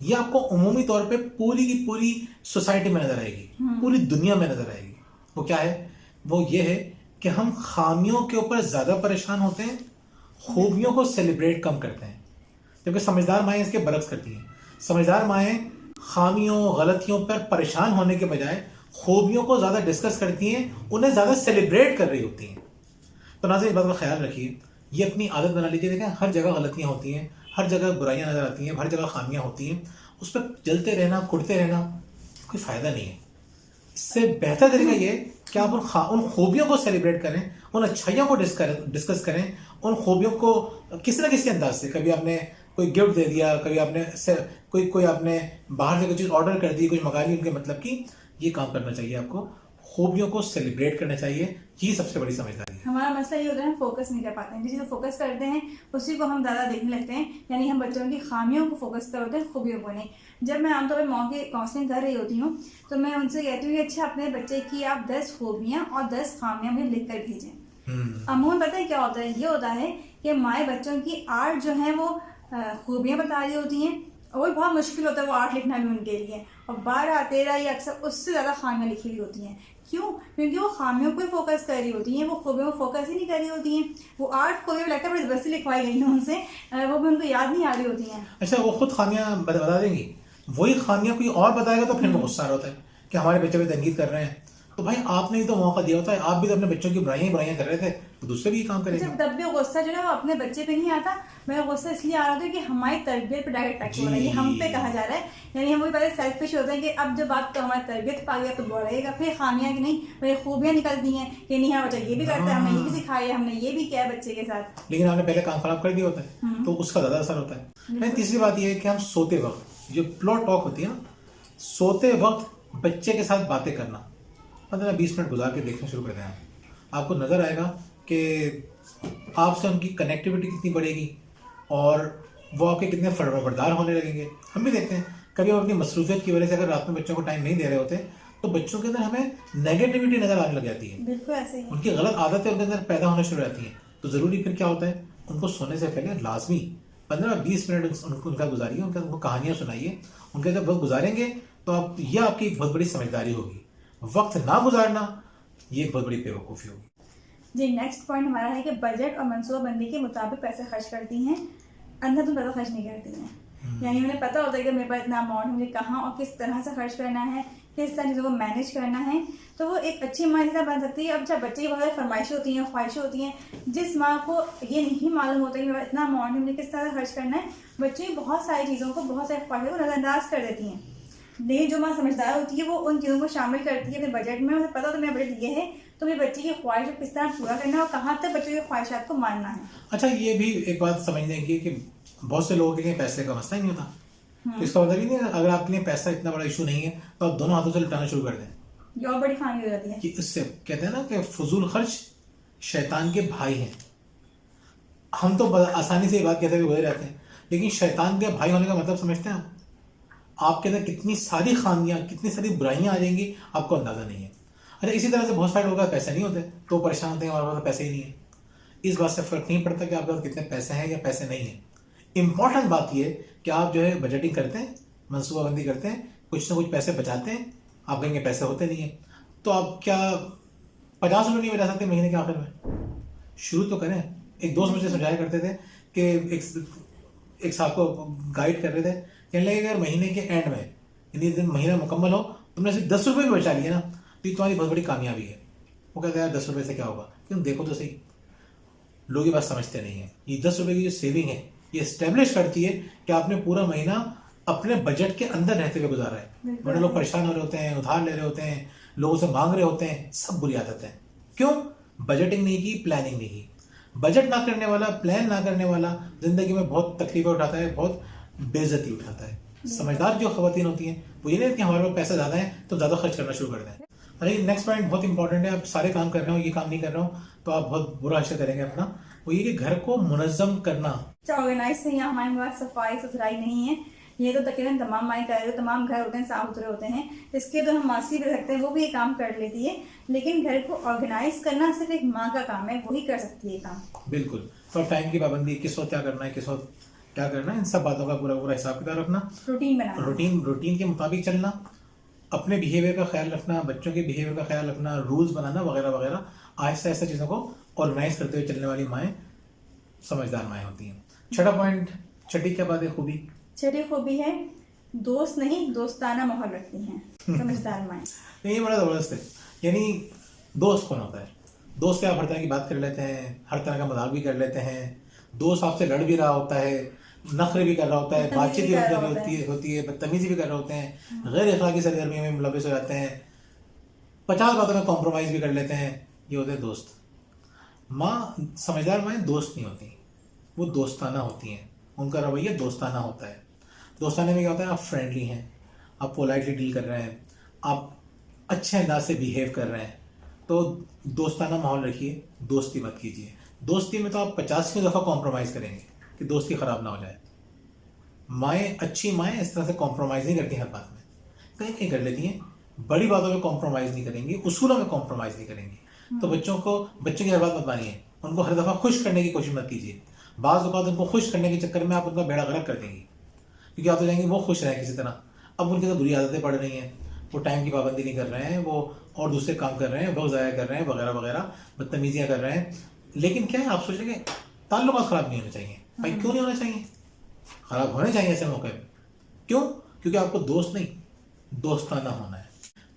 یہ آپ کو عمومی طور پہ پوری کی پوری سوسائٹی میں نظر آئے گی, پوری دنیا میں نظر آئے گی. وہ کیا ہے؟ وہ یہ ہے کہ ہم خامیوں کے اوپر زیادہ پریشان ہوتے ہیں, خوبیوں کو سیلیبریٹ کم کرتے ہیں. جبکہ سمجھدار مائیں اس کے برعکس کرتی ہیں. سمجھدار مائیں خامیوں غلطیوں پر پریشان ہونے کے بجائے خوبیوں کو زیادہ ڈسکس کرتی ہیں, انہیں زیادہ سیلیبریٹ کر رہی ہوتی ہیں. تو ناظرین اس بات کا خیال رکھیے, یہ اپنی عادت بنا لیجیے. دیکھیں ہر جگہ غلطیاں ہوتی ہیں, ہر جگہ برائیاں نظر آتی ہیں, ہر جگہ خامیاں ہوتی ہیں. اس پہ جلتے رہنا, کڑتے رہنا کوئی فائدہ نہیں ہے. اس سے بہتر طریقہ یہ ہے کہ آپ ان خوبیوں کو سیلیبریٹ کریں, ان اچھائیوں کو ڈسکس کریں, ان خوبیوں کو کسی نہ کسی انداز سے. کبھی آپ نے کوئی گفٹ دے دیا, کبھی آپ نے کوئی آپ نے باہر سے کوئی چیز آرڈر کر دی, کچھ منگا لی ان کے مطلب کی. یہ کام کرنا چاہیے آپ کو, خوبیوں کو سیلیبریٹ کرنا چاہیے. یہ سب سے بڑی سمجھداری ہے. ہمارا مسئلہ یہ ہوتا ہے ہم فوکس نہیں کر پاتے ہیں, جس چیز کو فوکس کرتے ہیں اسی کو ہم زیادہ دیکھنے لگتے ہیں. یعنی ہم بچوں کی خامیوں کو فوکس کرتے ہیں, خوبیوں کو نہیں. جب میں عام طور پہ ماؤں کی کاؤنسلنگ کر رہی ہوتی ہوں تو میں ان سے کہتی ہوں کہ اچھا اپنے بچے کی آپ 10 خوبیاں اور 10 خامیاں مجھے لکھ کر بھیجیں. عموماً پتہ ہے کیا ہوتا ہے, یہ ہوتا ہے کہ مائیں بچوں کی 8 جو ہیں وہ خوبیاں بتا رہی ہوتی ہیں, اور وہ بہت مشکل ہوتا ہے وہ 8 لکھنا بھی ان کے لیے, اور 12 13 یا اکثر اس سے زیادہ خامیاں لکھی ہوئی ہوتی ہیں. کیوں؟ کیونکہ وہ خامیوں کو ہی فوکس کر رہی ہوتی ہیں, وہ خوبیوں کو فوکس ہی نہیں کر رہی ہوتی ہیں. وہ 8 خوبیاں لگتا ہے بڑی زبردستی لکھوائی گئی ہیں ان سے, وہ بھی ان کو یاد نہیں آ رہی ہوتی ہیں. اچھا وہ خود خامیاں بتا دیں گی, وہی خامیاں کوئی اور بتائے گا تو پھر وہ غصہ آ رہا ہوتا ہے کہ ہمارے بچے پہ تنقید کر رہے ہیں. تو بھائی آپ نے ہی تو موقع دیا ہوتا ہے, آپ بھی تو اپنے بچوں کی برائیاں کر رہے تھے, تو دوسرے بھی یہ کام کریں گے. تب بھی غصہ جو ہے وہ اپنے بچے پہ نہیں آتا, میرا غصہ اس لیے آ رہا ہوتا ہے کہ ہماری تربیت پہ ڈائریکٹ اٹیک ہو رہا ہے, یہ ہم پہ کہا جا رہا ہے. یعنی ہم وہی پہلے سیلفش ہوتے ہیں کہ اب جو بات تو ہماری تربیت پا گیا تو وہ رہے گا, پھر خامیاں کہ نہیں میری خوبیاں نکلتی ہیں کہ نہیں ہاں بچہ یہ بھی کرتا ہے, ہم نے یہ بھی سکھایا, ہم نے یہ بھی کیا بچے کے ساتھ, لیکن آپ نے پہلے کام خراب کر دیا ہوتا ہے تو اس کا زیادہ اثر ہوتا ہے. تیسری بات یہ ہے کہ ہم سوتے وقت جو پلو ٹاک ہوتی ہے نا, سوتے وقت بچے کے ساتھ باتیں کرنا 15-20 منٹ گزار کے دیکھنا شروع کر دیں. آپ کو نظر آئے گا کہ آپ سے ان کی کنیکٹیوٹی کتنی بڑھے گی اور وہ آپ کے کتنے فرمانبردار ہونے لگیں گے. ہم بھی دیکھتے ہیں کبھی ہم اپنی مصروفیت کی وجہ سے اگر رات میں بچوں کو ٹائم نہیں دے رہے ہوتے تو بچوں کے اندر ہمیں نیگیٹیوٹی نظر آنے لگ جاتی ہے. بالکل ایسے ہی ان کی غلط عادتیں ان کے اندر پیدا ہونے شروع ہو جاتی ہیں. تو ضروری پھر کیا ہوتا ہے, ان کو سونے سے پہلے لازمی 15-20 منٹ ان کا گزاریے, ان کو کہانیاں سنائیے. ان کے جب وقت گزاریں گے تو یہ آپ کی ایک بہت بڑی سمجھداری ہوگی. وقت نہ گزارنا یہ ایک بہت بڑی بیوقوفی ہوگی. جی نیکسٹ پوائنٹ ہمارا ہے کہ بجٹ اور منصوبہ بندی کے مطابق پیسے خرچ کرتی ہیں, اندر تم پیسہ خرچ نہیں کرتی ہیں. یعنی انہیں پتہ ہوتا ہے کہ میرے پاس اتنا اماؤنٹ مجھے کہاں اور کس طرح سے خرچ کرنا ہے, کس طرح چیزوں کو مینیج کرنا ہے, تو وہ ایک اچھی ماں سے بن سکتی ہے. اب جب بچے کی بہت ساری فرمائشیں ہوتی ہیں, خواہشیں ہوتی ہیں, جس ماں کو یہ نہیں معلوم ہوتا کہ میرے پاس اتنا اماؤنٹ ہے مجھے کس طرح سے خرچ کرنا ہے, بچے کی بہت ساری چیزوں کو, بہت ساری خواہشوں کو نظر انداز کر دیتی ہیں. لیکن جو ماں سمجھدار ہوتی ہے وہ ان چیزوں کو شامل کرتی ہے اپنے بجٹ میں. اسے پتہ ہوتا ہے میرا بجٹ یہ ہے تو میرے بچے کی خواہش کو کس طرح پورا کرنا ہے اور کہاں تک بچوں کی خواہشات کو ماننا ہے. اچھا یہ بھی ایک بات سمجھنے کی کہ بہت سے لوگوں کے لیے پیسے کا مسئلہ ہی نہیں ہوتا. تو اس کا مطلب ہی نہیں ہے اگر آپ کے لیے پیسہ اتنا بڑا ایشو نہیں ہے تو آپ دونوں ہاتھوں سے لٹانا شروع کر دیں. یہ اور بڑی خامی ہو جاتی ہے کہ اس سے کہتے ہیں نا کہ فضول خرچ شیطان کے بھائی ہیں. ہم تو آسانی سے یہ بات کہتے ہوئے گزرے رہتے ہیں, لیکن شیطان کے بھائی ہونے کا مطلب سمجھتے ہیں آپ کے اندر کتنی ساری خامیاں, کتنی ساری برائیاں آ جائیں گی, آپ کو اندازہ نہیں ہے. اچھا اسی طرح سے بہت سارے لوگوں کا پیسے نہیں ہوتے تو پریشان ہوتے ہیں ہمارے پاس پیسے ہی نہیں ہے. اس بات سے فرق نہیں پڑتا کہ آپ کے پاس کتنے پیسے ہیں یا پیسے نہیں ہیں. امپورٹنٹ بات یہ کہ آپ جو ہے بجٹنگ کرتے ہیں, منصوبہ بندی کرتے ہیں, کچھ نہ کچھ پیسے بچاتے ہیں. آپ کہیں گے پیسے ہوتے نہیں ہیں تو آپ کیا 50 روپے نہیں بچا سکتے مہینے کے آخر میں؟ شروع تو کریں. ایک دوست مجھے سمجھایا کرتے تھے کہ ایک صاحب کو گائیڈ کر رہے تھے, کہنے لگے کہ اگر مہینے کے اینڈ میں یعنی دن مہینہ مکمل ہو تم نے صرف 10 روپے بھی بچا لیے نا تو یہ تمہاری بہت بڑی کامیابی ہے. وہ کہتے ہیں یار 10 روپے سے کیا ہوگا, کیوں دیکھو تو صحیح. لوگ یہ بات سمجھتے نہیں ہیں. یہ 10 روپے کی جو سیونگ ہے یہ اسٹیبلش کرتی ہے کہ آپ نے پورا مہینہ اپنے بجٹ کے اندر رہتے ہوئے گزارا ہے. بڑے لوگ پریشان ہو رہے ہوتے ہیں, ادھار لے رہے ہوتے ہیں, لوگوں سے مانگ رہے ہوتے ہیں. سب بری عادت ہے. کیوں؟ بجٹنگ نہیں کی, پلاننگ نہیں کی. بجٹ نہ کرنے والا, پلان نہ کرنے والا زندگی میں بہت تکلیفیں اٹھاتا ہے, بہت بے عزتی اٹھاتا ہے. سمجھدار جو خواتین ہوتی ہیں وہ یہ نہیں کہ ہمارے پاس پیسہ زیادہ ہے تو زیادہ خرچ کرنا شروع کر دیں. ارے نیکسٹ پوائنٹ بہت انپورٹنٹ ہے. آپ سارے کام کر رہے ہو, یہ کام نہیں کر رہا ہوں تو آپ بہت برا حشر کریں گے اپنا. وہ یہ کہ گھر کو منظم کرنا. آرگنائز سے یہاں ہمارے پاس صفائی ستھرائی نہیں ہے. یہ تو تقریباً تمام مائیں کر رہے, تمام گھر ہوتے ہیں صاف ستھرے ہوتے ہیں. اس کے تو ہم ماسی بھی رکھتے ہیں, وہ بھی یہ کام کر لیتی ہے. لیکن گھر کو آرگنائز کرنا صرف ایک ماں کا کام ہے, وہی کر سکتی ہے یہ کام. بالکل. تو ٹائم کی پابندی, کس وقت کیا کرنا ہے, کس وقت کیا کرنا ہے, ان سب باتوں کا پورا پورا حساب کتاب رکھنا, روٹین بنانا, روٹین کے مطابق چلنا, اپنے بیہیویئر کا خیال رکھنا, بچوں کے بیہیویئر کا خیال رکھنا, رولز بنانا وغیرہ وغیرہ. آہستہ آہستہ چیزوں کو آرگنائز کرتے ہوئے چلنے والی مائیں سمجھدار مائیں ہوتی ہیں. چھٹا پوائنٹ, چھٹی کیا بات ہے, خوبی, چھٹی خوبی ہے دوست نہیں دوستانہ ماحول رکھتی ہیں سمجھدار مائیں. یہ بڑا زبردست ہے. یعنی دوست کون ہوتا ہے؟ دوست سے آپ ہر طرح کی بات کر لیتے ہیں, ہر طرح کا مذاق بھی کر لیتے ہیں. دوست آپ سے لڑ بھی رہا ہوتا ہے, نخرے بھی کر رہا ہوتا ہے, بات چیت بھی ہوتی ہے, بدتمیزی بھی کر رہے ہوتے ہیں, غیر اخلاقی سرگرمیوں میں ملوث ہو جاتے ہیں, 50 باتوں میں کمپرومائز بھی کر لیتے ہیں. یہ ہوتے ہیں دوست. ماں, سمجھدار مائیں دوست نہیں ہوتی, وہ دوستانہ ہوتی ہیں. ان کا رویہ دوستانہ ہوتا ہے. دوستانہ میں کیا ہوتا ہے, آپ فرینڈلی ہیں, آپ پولائٹلی ڈیل کر رہے ہیں, آپ اچھے انداز سے بیہیو کر رہے ہیں, تو دوستانہ ماحول رکھیے, دوستی مت کیجیے. دوستی میں تو آپ 50 دفعہ کمپرومائز کریں گے کہ دوستی خراب نہ ہو جائے. مائیں, اچھی مائیں اس طرح سے کمپرومائز نہیں کرتی ہر بات میں, کہیں کہیں کر لیتی ہیں, بڑی باتوں میں کمپرومائز نہیں کریں گی, اصولوں میں کمپرومائز نہیں کریں گی. تو بچوں کی ہر بات مت مانیے, ان کو ہر دفعہ خوش کرنے کی کوشش مت کیجیے. بعض اوقات ان کو خوش کرنے کے چکر میں آپ ان کا بیڑا غرق کر دیں گی, کیونکہ آپ تو جائیں گے وہ خوش رہیں کسی طرح. اب ان کی تو بری عادتیں پڑ رہی ہیں, وہ ٹائم کی پابندی نہیں کر رہے ہیں, وہ اور دوسرے کام کر رہے ہیں, وقت ضائع کر رہے ہیں وغیرہ وغیرہ, بدتمیزیاں کر رہے ہیں. لیکن کیا ہے, آپ سوچ رہے کہ تعلقات خراب نہیں ہونے چاہیے. بھائی کیوں نہیں ہونے چاہیے؟ خراب ہونے چاہیے ایسے موقع پہ. کیوں؟ کیونکہ آپ کو دوست نہیں دوستانہ ہونا ہے.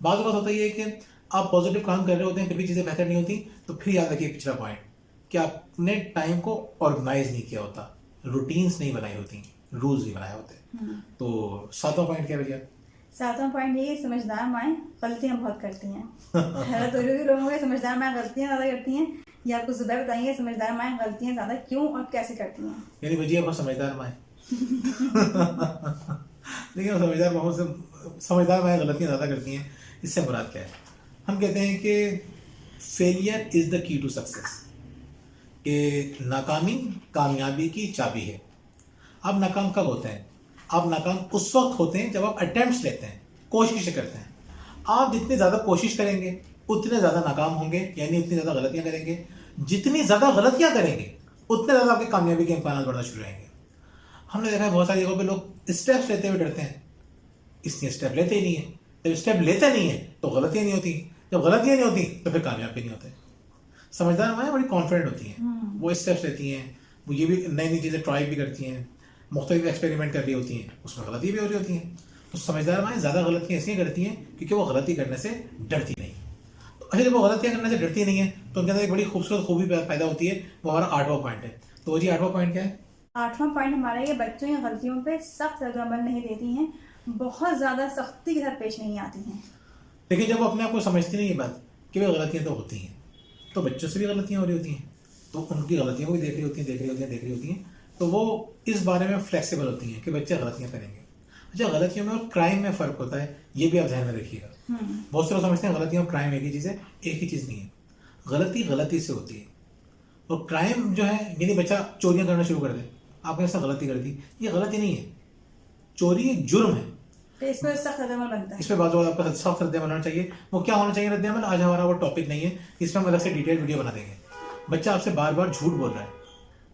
بعض اوقات ہوتا یہ ہے کہ آپ پازیٹیو کام کر رہے ہوتے ہیں پھر بھی چیزیں بہتر نہیں ہوتی. تو پھر یاد رکھیے پچھلا پوائنٹ کہ آپ نے ٹائم کو آرگنائز نہیں کیا ہوتا, روٹینس نہیں بنائی ہوتی, رولز نہیں بنائے ہوتے. تو 7واں پوائنٹ کیا بھیا؟ 7واں پوائنٹ یہ ہے سمجھدار مائیں غلطیاں بہت کرتی ہیں. حیرت ہو رہی ہوگی لوگوں کو, سمجھدار مائیں غلطیاں زیادہ کرتی ہیں. یہ آپ کو زبیر بتائیں گے سمجھدار مائیں غلطیاں زیادہ کیوں اور کیسے کرتی ہیں. یعنی بھجیا بہت سمجھدار مائیں. لیکن سمجھدار مائیں غلطیاں زیادہ کرتی ہیں. اس سے مراد کیا ہے؟ ہم کہتے ہیں کہ فیلئر از دا کی ٹو سکسیس, کہ ناکامی کامیابی کی چابی ہے. آپ ناکام کب ہوتے ہیں؟ آپ ناکام اس وقت ہوتے ہیں جب آپ اٹیمپٹس لیتے ہیں, کوششیں کرتے ہیں. آپ جتنی زیادہ کوشش کریں گے اتنے زیادہ ناکام ہوں گے, یعنی اتنی زیادہ غلطیاں کریں گے. جتنی زیادہ غلطیاں کریں گے اتنے زیادہ آپ کی کامیابی کے امکانات بڑھنا شروع رہیں گے. ہم نے دیکھا ہے بہت ساری جگہوں پہ لوگ اسٹیپس لیتے ہوئے ڈرتے ہیں, اس لیے اسٹیپ لیتے ہی نہیں ہیں. جب اسٹیپ لیتے نہیں ہیں تو غلطیاں نہیں ہوتی, جب غلطیاں نہیں ہوتی تو پھر کامیاب بھی نہیں ہوتے. سمجھدار مائیں بڑی کانفیڈنٹ ہوتی ہیں, وہ اسٹیپس لیتی ہیں, وہ یہ بھی نئی نئی چیزیں ٹرائی بھی کرتی ہیں, مختلف ایکسپیریمنٹ کر رہی ہوتی ہیں, اس میں غلطی بھی ہو رہی ہوتی ہیں. تو سمجھدار مائیں زیادہ غلطیاں اس لیے کرتی ہیں کیونکہ وہ غلطی کرنے سے ڈرتی نہیں. اچھا, جب وہ غلطیاں کرنے سے ڈرتی نہیں ہے تو ان کے اندر ایک بڑی خوبصورت خوبی پیدا ہوتی ہے, وہ ہمارا 8واں پوائنٹ ہے. تو جی 8واں پوائنٹ کیا ہے؟ 8واں پوائنٹ ہمارا یہ بچوں یا غلطیوں پہ سخت رد عمل نہیں دیتی ہیں, بہت زیادہ سختی کے ساتھ پیش نہیں آتی ہیں. لیکن جب وہ اپنے آپ کو سمجھتی نہیں یہ بات کہ وہ غلطیاں تو ہوتی ہیں, تو بچوں سے بھی غلطیاں ہو رہی ہوتی ہیں, تو ان کی غلطیوں کو بھی دیکھ رہی ہوتی ہیں, تو وہ اس بارے میں فلیکسیبل ہوتی ہیں کہ بچے غلطیاں کریں گے. اچھا, غلطیوں میں اور کرائم میں فرق ہوتا ہے, یہ بھی آپ ذہن میں رکھیے گا. بہت سے لوگ سمجھتے ہیں غلطیاں اور کرائم ایک ہی چیز ہے. ایک ہی چیز نہیں ہے. غلطی غلطی سے ہوتی ہے, اور کرائم جو ہے یعنی بچہ چوریاں کرنا شروع کر دے, آپ نے ایسا غلطی کر دی, یہ غلطی نہیں ہے, چوری ایک جرم ہے. اس پہ سخت رد عمل بنتا ہے. اس پہ بعض اوقات آپ کا سخت رد عمل ہونا چاہیے. وہ کیا ہونا چاہیے رد عمل؟ آج ہمارا وہ ٹاپک نہیں ہے, اس میں ہم الگ سے ڈیٹیل ویڈیو بنا دیں گے. بچہ آپ سے بار بار جھوٹ بول رہا ہے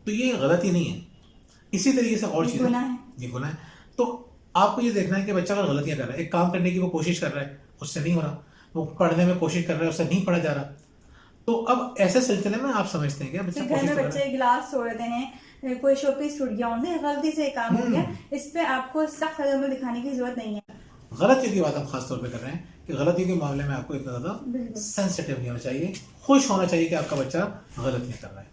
تو یہ غلطی نہیں ہے. اسی طریقے سے اور چیزیں یہ گناہ ہے. تو آپ کو یہ دیکھنا ہے کہ بچہ اگر غلطیاں کر رہا ہے, ایک کام کرنے کی وہ کوشش کر رہا ہے, اس سے نہیں ہو رہا, وہ پڑھنے میں کوشش کر رہا ہے, اس سے نہیں پڑھا جا رہا, تو اب ایسے سلسلے میں آپ سمجھتے ہیں کہ بچہ گھر میں بچے گلاس توڑ رہے ہیں, کوئی شو پیس ٹوٹ گیا, انہیں غلطی سے کام ہو گیا, اس پہ آپ کو سخت رد عمل دکھانے کی ضرورت نہیں ہے. غلطیوں کی بات ہم خاص طور پہ کر رہے ہیں کہ غلطیوں کے معاملے میں آپ کو اتنا زیادہ سینسیٹیو نہیں ہونا چاہیے, خوش ہونا چاہیے کہ آپ کا بچہ غلطیاں کر رہا ہے.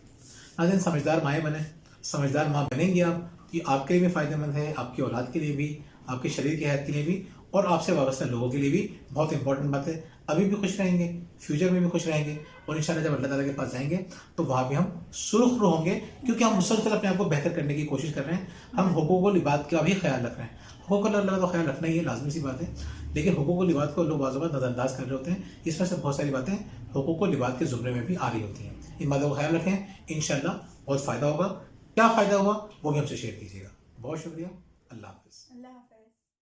ناظرین, سمجھدار مائیں بنیں, سمجھدار ماں بنیں گی آپ, یہ آپ کے لیے بھی فائدہ مند ہے, آپ کی اولاد کے لیے بھی, آپ کے شریر کی حیات کے لیے بھی, اور آپ سے وابستہ لوگوں کے لیے بھی بہت امپورٹنٹ بات ہے. ابھی بھی خوش رہیں گے, فیوچر میں بھی خوش رہیں گے, اور انشاءاللہ جب اللہ تعالیٰ کے پاس جائیں گے تو وہاں بھی ہم سرخ رو ہوں گے, کیونکہ ہم مسلسل اپنے آپ کو بہتر کرنے کی کوشش کر رہے ہیں. ہم حقوق و لباس کا بھی خیال رکھ رہے ہیں. حقوق اللہ کا خیال رکھنا ہی لازمی سی بات ہے, لیکن حقوق و لباس کو لوگ بعض اوقات نظر انداز کر رہے ہوتے ہیں. اس میں سے بہت ساری باتیں حقوق و لباس کے زمرے میں بھی آ رہی ہوتی ہیں. ان باتوں کا خیال رکھیں, انشاءاللہ بہت فائدہ ہوگا. کیا فائدہ ہوا وہ بھی ہم سے شیئر کیجیے گا. بہت شکریہ. اللہ